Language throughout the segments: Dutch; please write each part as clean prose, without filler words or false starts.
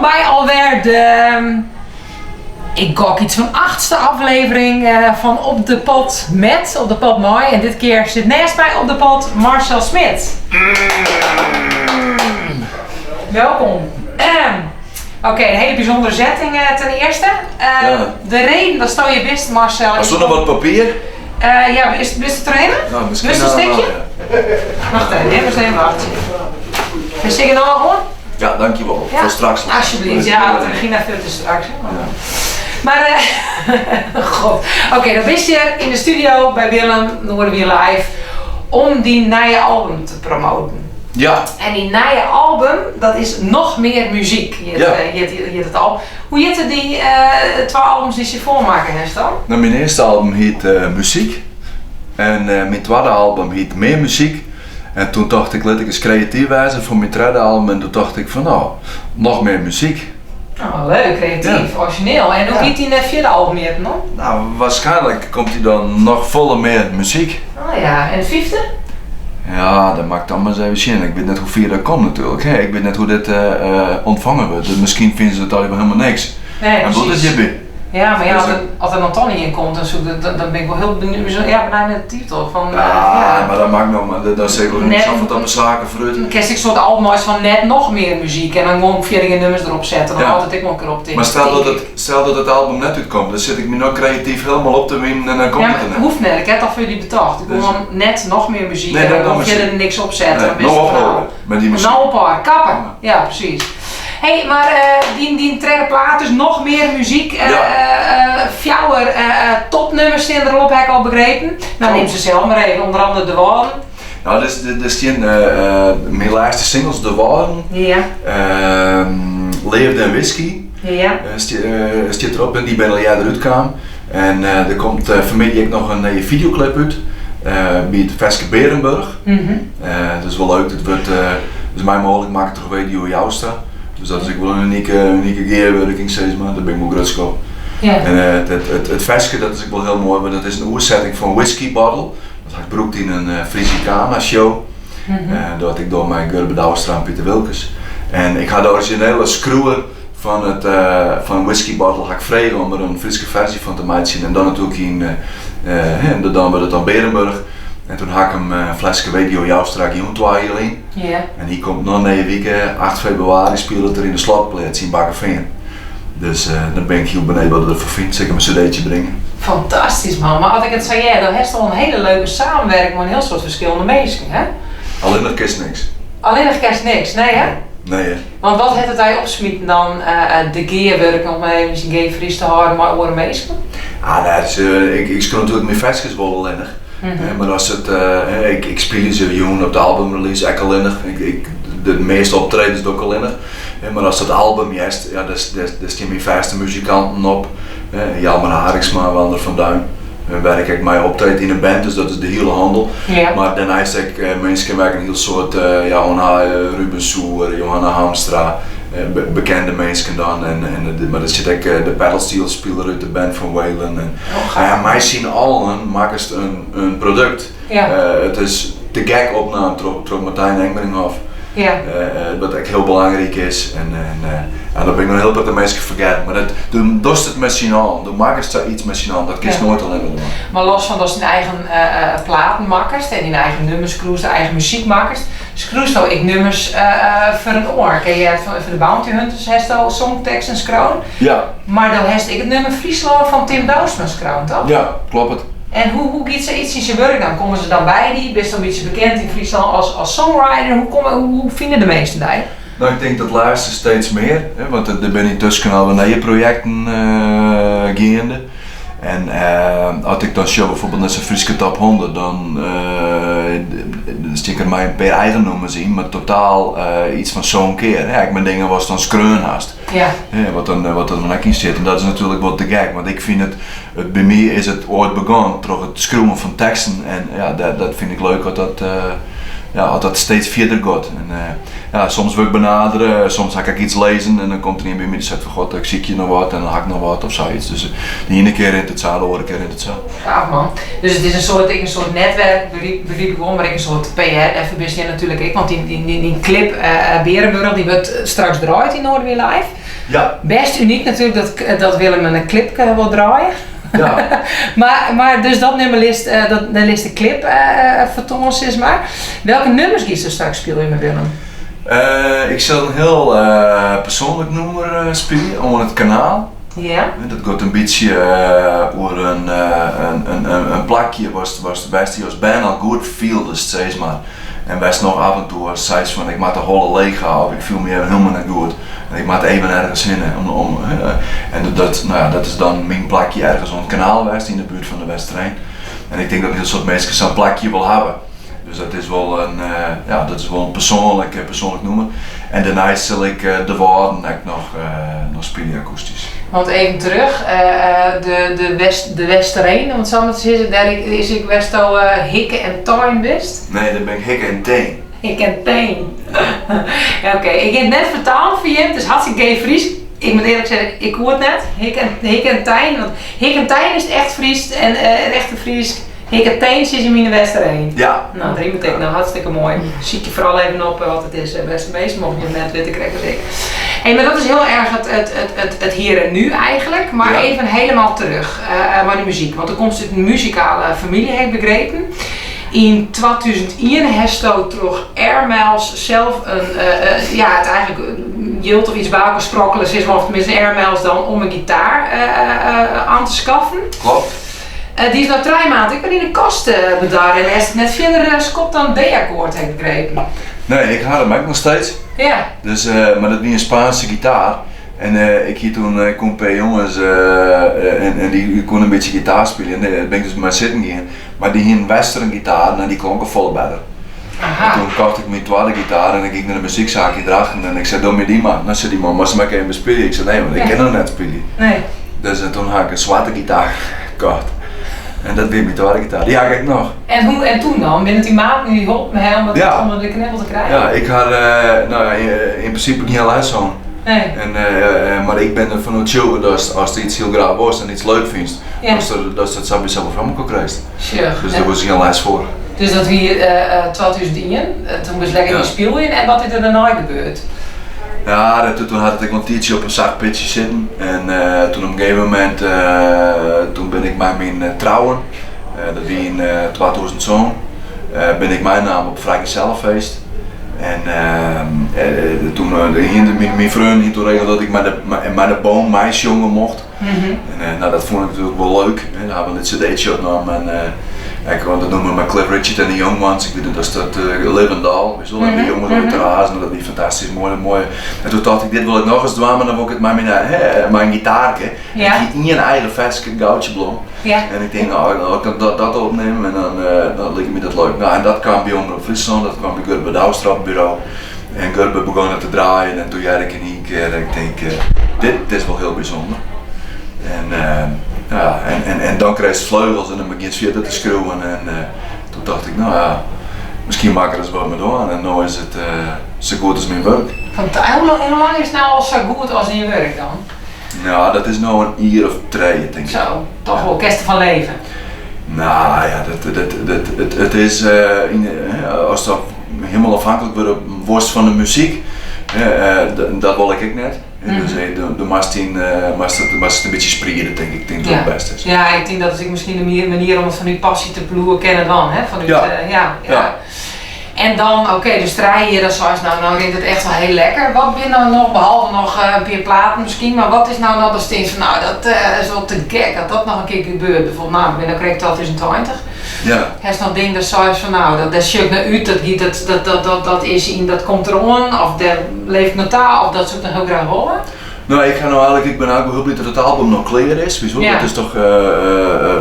bij alweer de, ik gok iets van 8e aflevering van Op de Pot met, Op de Pot mooi. En dit keer zit naast mij op de pot Marcel Smit. Welkom. Oké, een hele bijzondere setting ten eerste. De reden, dat stel je best Marcel. Als er nog wat papier? Ja, is het er een? Nou, misschien een stukje? Wacht even, we zijn even wachten. We zingen dan al gewoon? Ja, dankjewel. Ja. Voor straks. Alsjeblieft, ja, dat ging naar veel te straks. Maar, god. Oké, dan wist je in de studio bij Willem, dan worden we hier live, om die nieuwe album te promoten. Ja. En die nieuwe album, dat is nog meer muziek. Je hebt het al. Hoe heet het die 12 albums die ze voormaken, hè, dan? Nou, mijn eerste album heet Muziek. En mijn tweede album heet Meer Muziek. En toen dacht ik, laat ik eens creatief wijzen voor mijn tweede album. En toen dacht ik van nou, nog meer muziek. Oh, leuk, creatief, origineel. En hoe heet die vierde album je hebt nog? Nou, waarschijnlijk komt hij dan nog voller meer muziek. Oh ja, en de vijfde? Ja, dat maakt dan maar eens even zien. Ik weet net hoe ver dat komt natuurlijk. Hey, ik weet net hoe dit ontvangen wordt. Dus misschien vinden ze het al helemaal niks. Nee, en wat is je bij? Ja, maar ja, Dus als er dan Tony in komt en zo, dan ben ik wel heel benieuwd. Ja, bijna de titel van. Maar dat maakt nog maar. Dat is zeker niet zo van de zaken vooruit. Dan kies ik een soort album als van net nog meer muziek en dan gewoon 40 nummers erop zetten. Dan altijd ik nog een keer op tikken. Maar stel dat het album net uitkomt, dan zit ik me nog creatief helemaal op te winnen en dan komt het er net. Hoeft net, ik heb het al voor jullie betaald. Ik wil dan net nog meer muziek en dan hoef je er niks op zetten. Nee, nog ophouden met die muziek. Nou op haar, kappen. Ja, precies. Hey, maar die trekken plaat, dus nog meer muziek, fjouwer, topnummers zijn erop, heb ik al begrepen. Nou, neem ze zelf maar even, onder andere De Waren. Nou, dit is mijn laatste singles, De Waren, Leefde en Whisky, staat erop en die ben al jaar eruit kwam. En er komt vanmiddag nog een videoclip uit, bij het Veske Berenburg. Dat is wel leuk, het is mij mogelijk maken toch weet hoe jou staat. Dus dat is ook wel een unieke gearwerking, zeg maar, daar ben ik wel grutsk op. Ja. En het Veske, dat is ook wel heel mooi, want dat is een oersetting van Whisky Bottle. Dat had ik gebruikt in een Frisiana show. Dat had ik door mijn Gerbe Douwstra en Pieter Wilkes. En ik had de originele screwer van Whisky Bottle had ik vregen om er een Friese versie van te maken. En dan natuurlijk dan werd het dan Berenburg. En toen had ik hem een flesje video Joustra Joentwa hierin. En die komt nog 9 weken, 8 februari speelt het er in de slotplaats in Bakkerveen. Dus dan ben ik heel benieuwd wat er voor vindt, zeker mijn cd'tje brengen. Fantastisch man, maar als ik het zei, dan heeft al een hele leuke samenwerking met een heel soort verschillende mensen, hè? Alleen nog kerst niks. Alleen nog kerst niks, nee hè? Nee hè. Want wat heeft het hij opsmieten dan, de gearwerk om even een gear fris te houden, maar over mensen? Ik speel natuurlijk mijn vestjes wel alleen nog. Maar als het, ik speel ze jongen op de albumrelease ook alleen nog. De meeste optredens doe ik alleen nog. Maar als het album juist, ja, daar staan mijn vaste muzikanten op. Jelmer Hariksma, Wander van Duin. Werk ik mij optreed in een band, dus dat is de hele handel. Ja. Maar daarnaast heb ik mensen werken een heel soort, Ruben Soer, Johanna Hamstra. Bekende mensen dan, maar er zit ook de pedalsteel speler uit de band van Waylon. Mij zien allen maken ze een product. Ja. Het is de gag opname door Martijn Engmeringhoff. Ja. Wat echt heel belangrijk is. Dat ben ik nog heel wat de mensen vergeten. Maar toen doet het met z'n allen, toen maken ze iets met z'n allen, dat kiest nooit alleen maar. Maar los van dat ze hun eigen platenmakkers en hun eigen nummers cruisen, de eigen muziekmakkers, cruisen ook ik nummers voor een oor. Kijk, je hebt voor de Bounty Hunters heeft al songtekst en skroon. Ja. Maar dan heeft ik het nummer Friesland van Tim Douwsma skroon, toch? Ja, klopt het. En hoe gaat ze iets in zijn werk dan? Komen ze dan bij die? Best wel een beetje bekend in Friesland als songwriter. Hoe vinden de meesten die? Nou, ik denk dat laatste steeds meer, hè, want er ben ik tussen al nieuwe projecten gaande. En als ik dan show bijvoorbeeld naar zijn Friese Top 100, dan stikker mij per eigen nummer zien, maar totaal iets van zo'n keer. Ja, mijn dingen was dan skreunhaast. Ja. Wat er dan ook in zit. En dat is natuurlijk wat te gek, want ik vind het bij mij is het ooit begonnen door het schreeuwen van teksten. En ja, dat vind ik leuk dat dat steeds verder gaat. En, soms wil ik benaderen, soms ga ik iets lezen en dan komt er iemand bij mij die zegt van god, ik zie je nog wat en dan hak ik nog wat of zoiets. Dus de ene keer in het zaal, de andere keer in het zaal. Gaaf man. Dus het is een soort netwerk, begreep ik gewoon, maar ik een soort PR, even best natuurlijk ik, want die clip Berenburg die wordt straks draait in Noordweer Live. Ja. Best uniek natuurlijk dat Willem een clip wil draaien. Ja. maar dus dat nummer list de clip vertonen, zeg maar. Welke nummers kies je straks spelen met Willem? Ik zal een heel persoonlijk nummer spelen, over het kanaal. Ja. Dat gaat een beetje over een plakje was de beste, die was bijna goed viel, dus zeg maar. En best nog af en toe zei ze van ik maak de holle leeg houden, of ik viel me helemaal niet goed. En ik maak even ergens in en dat is dan mijn plakje ergens op het kanaal geweest in de buurt van de Westtrein. En ik denk dat heel soort mensen zo'n plakje wil hebben. Dus dat is wel een persoonlijk nummer. En daarna zal ik de woorden nog spelen akoestisch. Want even terug, de Westtrein, want zo moet zeggen, daar is ik best al hikken en tuin wist. Nee, dan ben ik hikken en teen. Ik en teen. Oké, ik heb het net vertaald voor je, het is hartstikke gay Fries. Ik moet eerlijk zeggen, ik hoor het net, hik en tijn, want hik en tijn is het echt Fries en echte Fries. Ik heb teens is in mijn Westtrein. Ja. Nou, dat betekent nou hartstikke mooi. Zie ik je vooral even op wat het is, beste meester, mocht je het net weten krijgen als ik. Hey, maar dat is heel erg het hier en nu eigenlijk, maar even helemaal terug naar de muziek. Want er komt een muzikale familie, heb ik begrepen. In 2001 heeft toch Airmails zelf het eigenlijk Jilt of iets bij elkaar sprokkelen is, of tenminste Airmails dan om een gitaar aan te schaffen. Klopt. Die is nou 3 maanden. Ik ben in de kast bedaard en hij is net verder Scott dan D-akkoord, heb ik begrepen. Nee, ik had hem ook nog steeds. Ja. Dus, maar dat was een Spaanse gitaar. En ik hier toen kon bij jongens en die kon een beetje gitaar spelen. En daar ben ik dus maar zitten gaan. Maar die hier een western gitaar en die klonk al volle beter. En toen kocht ik mijn tweede gitaar en ik ging naar de muziekzaakje dragen en ik zei, doe me die man. Dan zei die man, maar ze maken even spelen. Ik zei, nee, want ik ken nog net spelen. Nee. Dus toen had ik een zwarte gitaar gekocht. En dat weer mijn tweede gitaar, die had ik nog. En toen dan? Binnen die maat nu hulp me om dat onder de knibbel te krijgen? Ja, ik had in principe niet les zo'n. Nee. Maar ik ben ervan overtuigd dat als er iets heel graag was en iets leuk vindt, dat dat zelf van me kan krijgen. Sure. Dus daar was geen les voor. Dus dat we 2001, toen was lekker in spelen en wat is er daarna gebeurd? Ja, toen had ik een tijdje op een zacht pitje zitten en toen op een gegeven moment toen ben ik met mijn trouwen, dat was in 2000 ben ik mijn naam op vrijgezellenfeest. En toen mijn vriend toen regelde dat ik met de boom meisjongen mocht. En dat vond ik natuurlijk wel leuk. En dan hebben we dit cd'tje opgenomen en dat noemen we Cliff Richard en de Young Ones. Ik weet dat is dat Livendal, we zullen die jongens op de razen, dat is fantastisch mooi. En toen dacht ik, dit wil ik nog eens doen, maar dan wil ik het met mijn gitaarke. Ja. Ik ging in een eigen veske goudje blom. Ja. En ik denk, nou, ik kan dat opnemen en dan lijkt me dat leuk. Nou, en dat kwam bij Omroep Friesland, dat kwam bij Gurbe Douwstrapbureau. En Gurbe begon het te draaien en toen jij ik in één keer en ik denk, dit is wel heel bijzonder. En dan krijg je vleugels en dan begin je verder te schreeuwen en toen dacht ik, nou ja, misschien maak ik er eens wat mee door en nu is het zo goed als mijn werk. Hoe lang is het nou al zo goed als in je werk dan? Ja, dat is nou een jaar of 3, denk ik. Zo, toch wel kersten van leven? Nou ja, het is, als dat helemaal afhankelijk wordt van de muziek, dat wil ik net. Dus de mast het een beetje spreiden, denk ik, dat het best is. Ja, ik denk dat is misschien een manier om het van uw passie te ploegen kennen dan, hè? Van uw, ja. En dan, dus 3 jaar, dat zoals nou klinkt het echt wel heel lekker. Wat ben nou nog, behalve nog een paar platen misschien, maar wat is nou nog steeds van, nou dat is wel te gek dat dat nog een keer gebeurt. Bijvoorbeeld, nou, ik ben dan kreeg 2020. Ja. Hij is nog ding dat zoals van, nou, dat sjuk naar u, dat is in, dat komt er on, of dat leeft notaal, of dat zoekt nog heel graag rollen. Nou, ik ben ook heel blij dat het album nog klaar is. Wieso? Ja. Dat is toch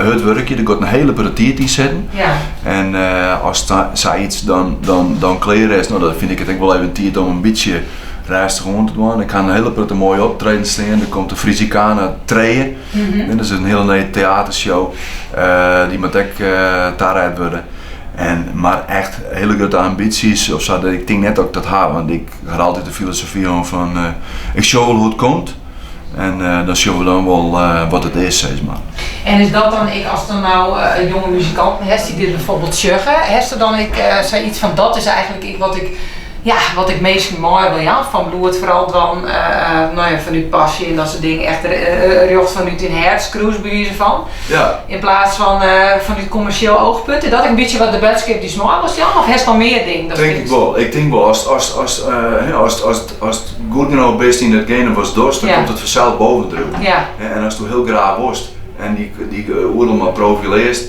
het werkje, er gaat een hele paratier in zitten. Ja. En als zij iets dan klaar is, nou, dan vind ik het wel even tijd om een beetje rustig rond te doen. Ik ga een hele prachtige mooie optreden staan. Er komt de Frizikana trainen. Dat is een hele nieuwe theatershow die moet ook daaruit worden. Maar echt hele grote ambities of zo, dat ik denk net ook dat haar, want ik ga altijd de filosofie om van ik show wel hoe het komt en dan show we dan wel wat het is, zeg maar. En is dat dan, als er nou een jonge muzikant heeft die dit bijvoorbeeld zeggen, heeft er dan zei iets van dat is eigenlijk wat ik Ja, wat ik meest mooi wil, ja, van bloed vooral dan, van uw passie en dat soort dingen, echt rjocht van u in hertscruise bewijzen van. Ja. In plaats van uw commercieel oogpunt. En dat is een beetje wat de budskip die mooi was, ja, of heeft al meer dingen? Denk ik wel. Ik denk wel, als het goed genoeg best in datgene was dorst, dan komt het vanzelf bovendrukken. Ja. En als het heel graag worst en die oordeel maar profileert,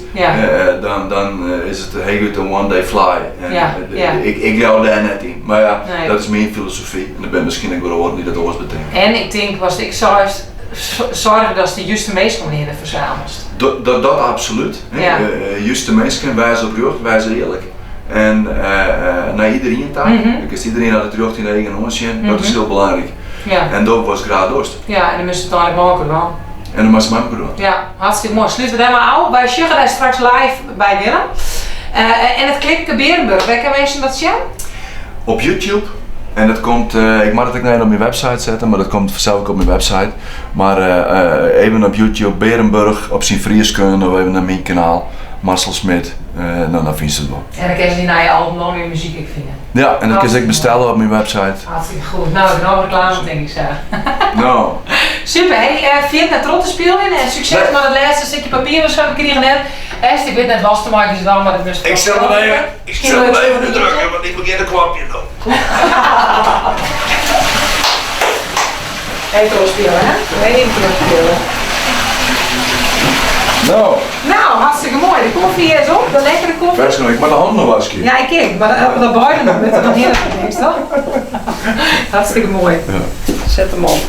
dan is het heel goed een one day fly. En ik jou daar net in. Maar ja, dat is mijn filosofie. En ik ben misschien ook wel horen die dat ooit bedenken. En ik denk, ik zorgen dat de juiste mensen wanneer je verzamelt. Dat absoluut. Ja. Juiste mensen wijzen op jeugd, wijzen eerlijk. En naar iedereen taak. Dus iedereen had het jeugd in eigen oortje. Dat is heel belangrijk. Ja. En dat was graag dorst. Ja, en dan moest het eigenlijk maken dan. En dan moest het maar doen. Ja, hartstikke mooi. Sluiten we daar maar af. Wij zeggen daar straks live bij Willem. En het klikken Berenburg, waar kan mensen dat zien? Op YouTube. En dat komt, ik mag het ook niet op mijn website zetten, maar dat komt vanzelf ook op mijn website. Maar even op YouTube, Berenburg, op zijn Fries kunnen, of even naar mijn kanaal, Marcel Smit, dan vind je het wel. En dan kun je die naar je album nog weer muziek vinden. Ja, en dat kun je ook bestellen op mijn website. Hartstikke goed. Nou, ik nog reclame denk ik zo. Nou. Super, vier naar trotten spelen en succes met het laatste stukje papier wat we kregen net. Ik weet net was te maken is dan, maar dat moest ik stel het even nu drukken, want ik begin een klapje nog. Even terugspelen, hè? Even terugspelen. Nou, hartstikke mooi. De koffie is op, de lekkere koffie. Best nog, ik mag de handen nog wasken. Ja, ik kijk, maar dat buiten nog met een heerlijk niks, toch? Hartstikke mooi. Ja. Zet hem op.